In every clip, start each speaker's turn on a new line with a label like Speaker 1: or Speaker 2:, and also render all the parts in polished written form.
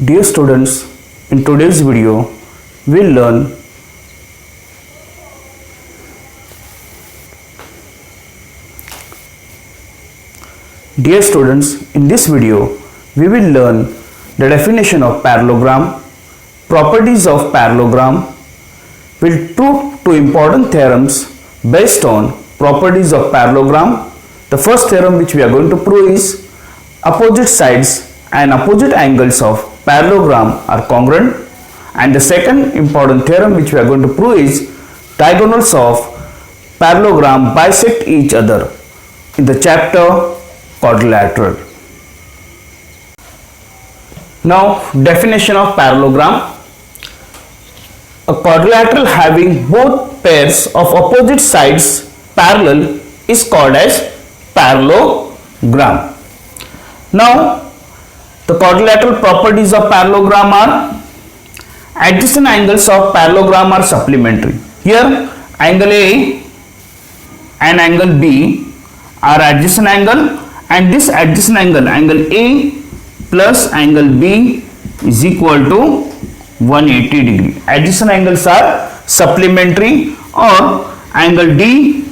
Speaker 1: Dear students, in today's video, we'll learn Dear students, in this video, we will learn the definition of parallelogram, properties of parallelogram, we'll prove two important theorems based on properties of parallelogram. The first theorem which we are going to prove is opposite sides and opposite angles of parallelogram are congruent, and the second important theorem which we are going to prove is diagonals of parallelogram bisect each other in the chapter quadrilateral. Now, definition of parallelogram. A quadrilateral having both pairs of opposite sides parallel is called as parallelogram. Now, the quadrilateral properties of parallelogram are adjacent angles of parallelogram are supplementary. Here, angle A and angle B are adjacent angle, and this adjacent angle, angle A plus angle B is equal to 180 degree. Adjacent angles are supplementary, or angle D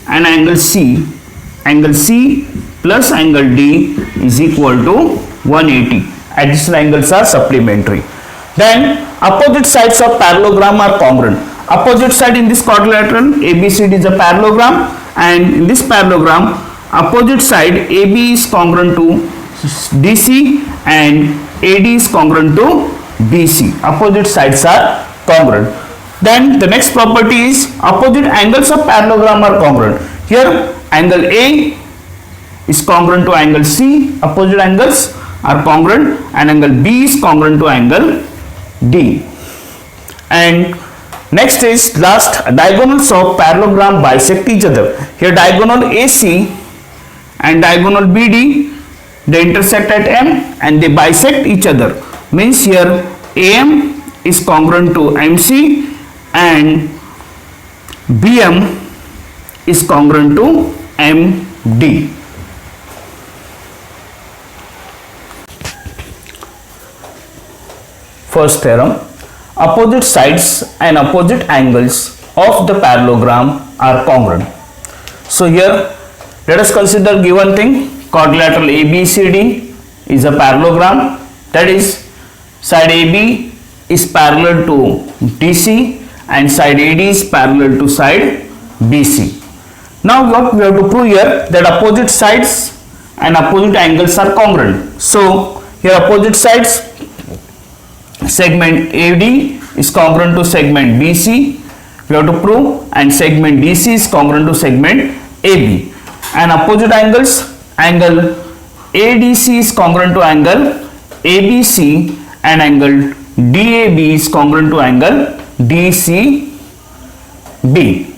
Speaker 1: and angle C plus angle D is equal to 180. Adjacent angles are supplementary. Then opposite sides of parallelogram are congruent. Opposite side in this quadrilateral ABCD is a parallelogram, and in this parallelogram opposite side AB is congruent to DC and AD is congruent to BC. Opposite sides are congruent. Then the next property is opposite angles of parallelogram are congruent. Here angle A is congruent to angle C, opposite angles are congruent, and angle B is congruent to angle D. And next is last, diagonals of parallelogram bisect each other. Here diagonal AC and diagonal BD, they intersect at M and they bisect each other. Means here AM is congruent to MC and BM is congruent to MD. First theorem, opposite sides and opposite angles of the parallelogram are congruent. So here let us consider given thing, quadrilateral ABCD is a parallelogram, that is side AB is parallel to DC and side AD is parallel to side BC. Now what we have to prove here, that opposite sides and opposite angles are congruent. So here opposite sides, segment AD is congruent to segment BC, we have to prove, and segment DC is congruent to segment AB. And opposite angles, angle ADC is congruent to angle ABC and angle DAB is congruent to angle DCB.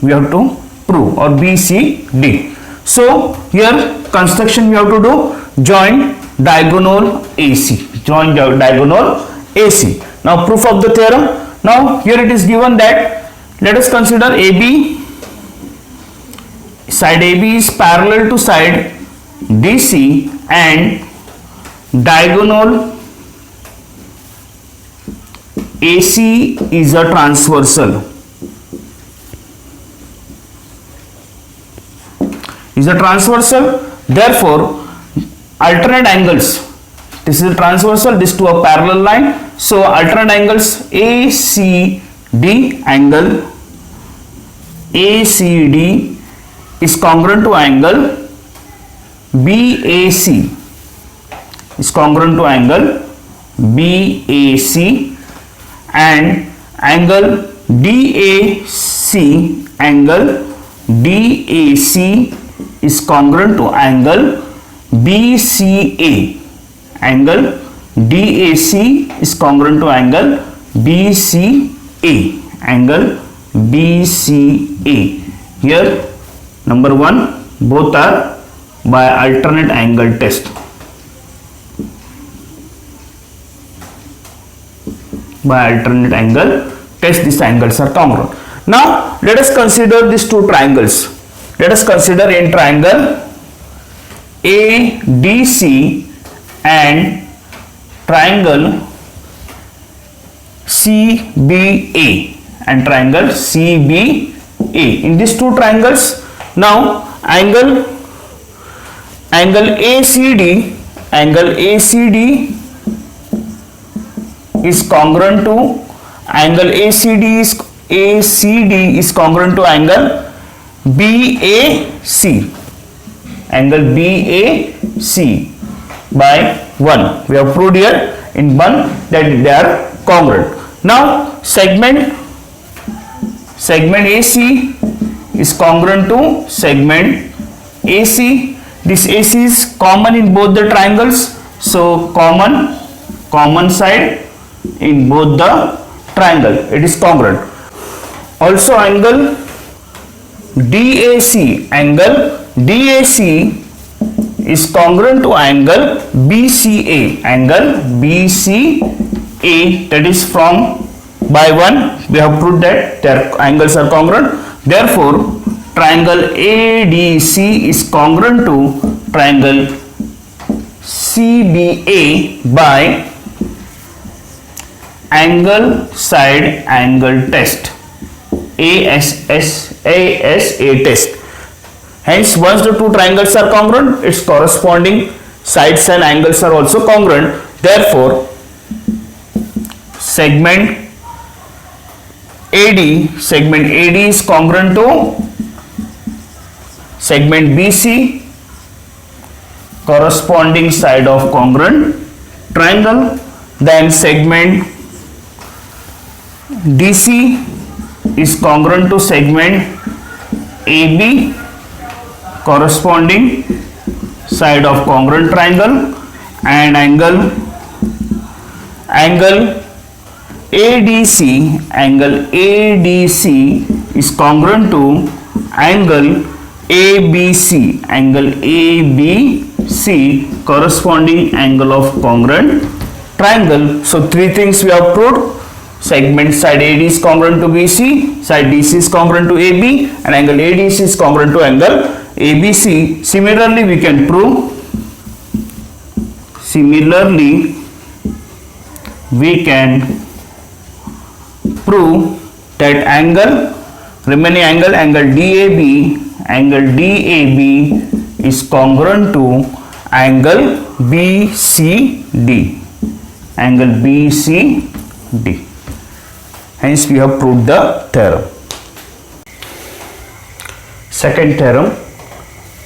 Speaker 1: We have to prove, or BCD. So here construction we have to do, join diagonal AC. Join diagonal AC. Now proof of the theorem. Now here it is given that, let us consider AB. Side AB is parallel to side DC and diagonal AC is a transversal. Is a transversal. Therefore, alternate angles. This is a transversal. This to a parallel line. So alternate angles ACD, angle ACD is congruent to angle BAC, is congruent to angle BAC, and angle DAC is congruent to angle BCA. Angle DAC is congruent to angle BCA. Angle BCA. Here number 1, both are by alternate angle test. By alternate angle test, these angles are congruent. Now let us consider these two triangles. Let us consider in triangle ADC and triangle CBA and triangle CBA. In these two triangles, now angle ACD is congruent to angle ACD is congruent to angle BAC, angle BAC by 1. We have proved here in 1 that they are congruent. Now segment AC is congruent to segment AC. This AC is common in both the triangles, so common side in both the triangle, it is congruent. Also angle DAC is congruent to angle BCA, that is from by 1 we have proved that their angles are congruent. Therefore triangle ADC is congruent to triangle CBA by angle side angle test, ASA test. Hence once the two triangles are congruent, its corresponding sides and angles are also congruent. Therefore segment AD is congruent to segment BC, corresponding side of congruent triangle. Then segment DC is congruent to segment AB, corresponding side of congruent triangle, and angle ADC is congruent to angle ABC, corresponding angle of congruent triangle. So three things we have proved: segment side AD is congruent to BC, side DC is congruent to AB, and angle ADC is congruent to angle ABC. Similarly we can prove that remaining angle DAB is congruent to angle BCD, hence we have proved the theorem. Second theorem,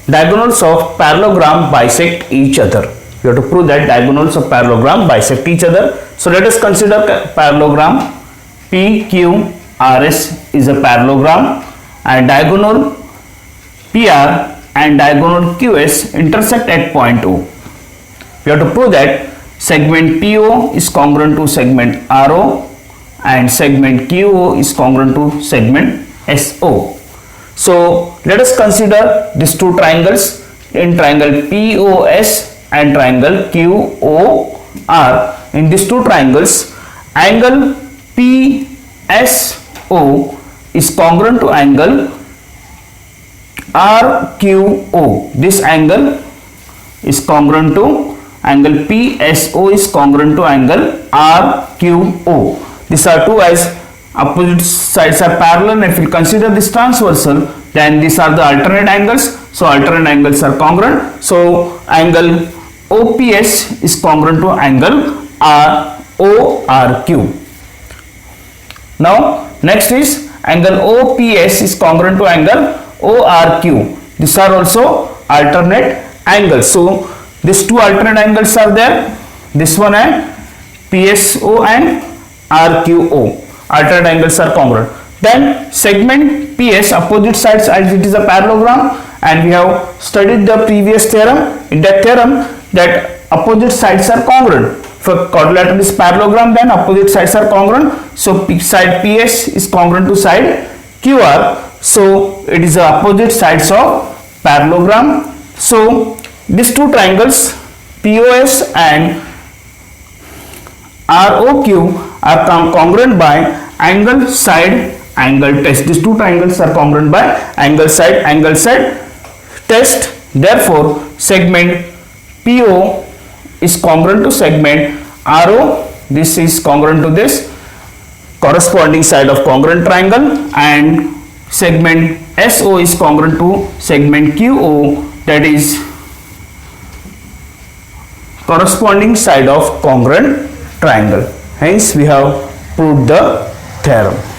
Speaker 1: diagonals of parallelogram bisect each other. You have to prove that diagonals of parallelogram bisect each other. So let us consider parallelogram. PQRS is a parallelogram, and diagonal PR and diagonal QS intersect at point O. We have to prove that segment PO is congruent to segment RO and segment QO is congruent to segment SO. So let us consider these two triangles. In triangle POS and triangle QOR, in these two triangles, angle PSO is congruent to angle RQO. This angle is congruent to angle PSO is congruent to angle RQO. These are two as opposite sides are parallel, and if we consider this transversal, then these are the alternate angles. So alternate angles are congruent. So angle OPS is congruent to angle ORQ. Now next is angle OPS is congruent to angle ORQ. These are also alternate angles. So these two alternate angles are there, this one and PSO and RQO. Alternate angles are congruent. Then segment PS, opposite sides as it is a parallelogram, and we have studied the previous theorem. In that theorem, that opposite sides are congruent. If a quadrilateral is parallelogram, then opposite sides are congruent. So side PS is congruent to side QR. So it is the opposite sides of parallelogram. So these two triangles POS and ROQ are congruent by angle side angle test. These two triangles are congruent by angle side test. Therefore segment PO is congruent to segment RO, this is congruent to this corresponding side of congruent triangle, and segment SO is congruent to segment QO, that is corresponding side of congruent triangle. Hence we have proved the theorem.